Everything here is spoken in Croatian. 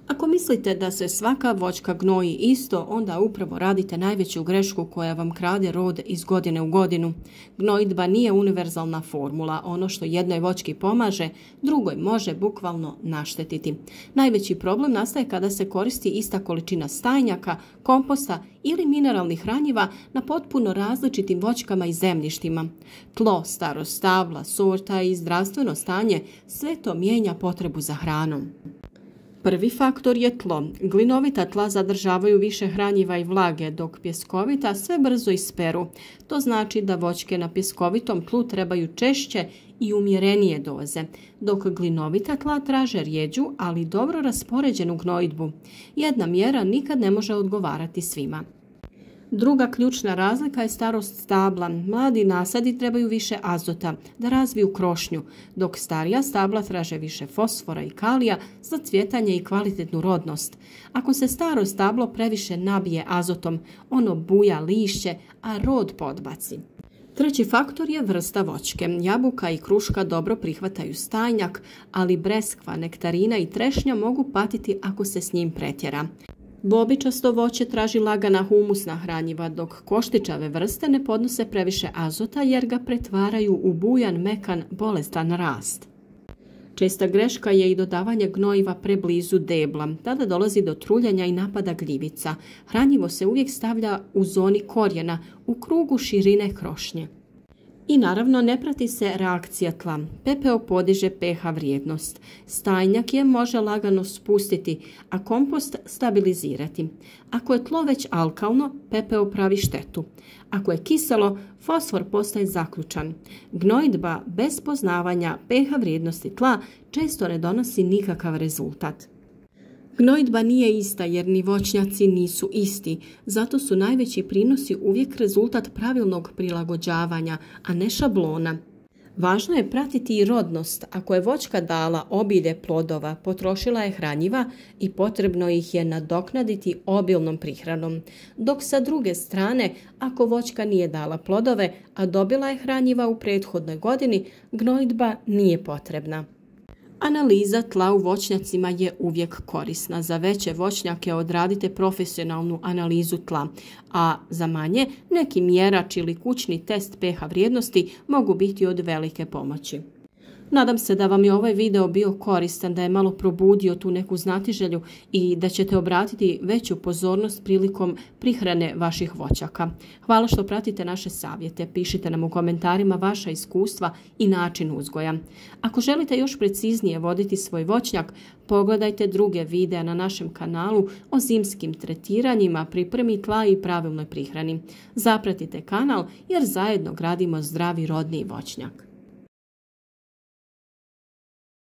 Ako mislite da se svaka voćka gnoji isto, onda upravo radite najveću grešku koja vam krade rod iz godine u godinu. Gnojidba nije univerzalna formula, ono što jednoj voćki pomaže, drugoj može bukvalno naštetiti. Najveći problem nastaje kada se koristi ista količina stajnjaka, komposta ili mineralnih hranjiva na potpuno različitim voćkama i zemljištima. Tlo, starost stabla, sorta i zdravstveno stanje, sve to mijenja potrebu za hranom. Prvi faktor je tlo. Glinovita tla zadržavaju više hranjiva i vlage, dok pjeskovita sve brzo isperu. To znači da voćke na pjeskovitom tlu trebaju češće i umjerenije doze, dok glinovita tla traže rjeđu, ali dobro raspoređenu gnojidbu. Jedna mjera nikad ne može odgovarati svima. Druga ključna razlika je starost stabla. Mladi nasadi trebaju više azota da razviju krošnju, dok starija stabla traže više fosfora i kalija za cvjetanje i kvalitetnu rodnost. Ako se staro stablo previše nabije azotom, ono buja lišće, a rod podbaci. Treći faktor je vrsta voćke. Jabuka i kruška dobro prihvataju stajnjak, ali breskva, nektarina i trešnja mogu patiti ako se s njim pretjera. Bobičasto voće traži lagana humusna hranjiva, dok koštičave vrste ne podnose previše azota jer ga pretvaraju u bujan, mekan, bolestan rast. Česta greška je i dodavanje gnojiva preblizu debla. Tada dolazi do truljanja i napada gljivica. Hranjivo se uvijek stavlja u zoni korijena, u krugu širine krošnje. I naravno ne prati se reakcija tla. PPO podiže pH vrijednost. Stajnjak je može lagano spustiti, a kompost stabilizirati. Ako je tlo već alkalno, PPO pravi štetu. Ako je kiselo, fosfor postaje zaključan. Gnojidba bez poznavanja pH vrijednosti tla često ne donosi nikakav rezultat. Gnojidba nije ista jer ni voćnjaci nisu isti, zato su najveći prinosi uvijek rezultat pravilnog prilagođavanja, a ne šablona. Važno je pratiti i rodnost. Ako je voćka dala obilje plodova, potrošila je hranjiva i potrebno ih je nadoknaditi obilnom prihranom. Dok sa druge strane, ako voćka nije dala plodove, a dobila je hranjiva u prethodnoj godini, gnojidba nije potrebna. Analiza tla u voćnjacima je uvijek korisna. Za veće voćnjake odradite profesionalnu analizu tla, a za manje neki mjerač ili kućni test pH vrijednosti mogu biti od velike pomoći. Nadam se da vam je ovaj video bio koristan, da je malo probudio tu neku znatiželju i da ćete obratiti veću pozornost prilikom prihrane vaših voćaka. Hvala što pratite naše savjete. Pišite nam u komentarima vaša iskustva i način uzgoja. Ako želite još preciznije voditi svoj voćnjak, pogledajte druge videa na našem kanalu o zimskim tretiranjima, pripremi tla i pravilnoj prihrani. Zapratite kanal jer zajedno gradimo zdravi rodni voćnjak.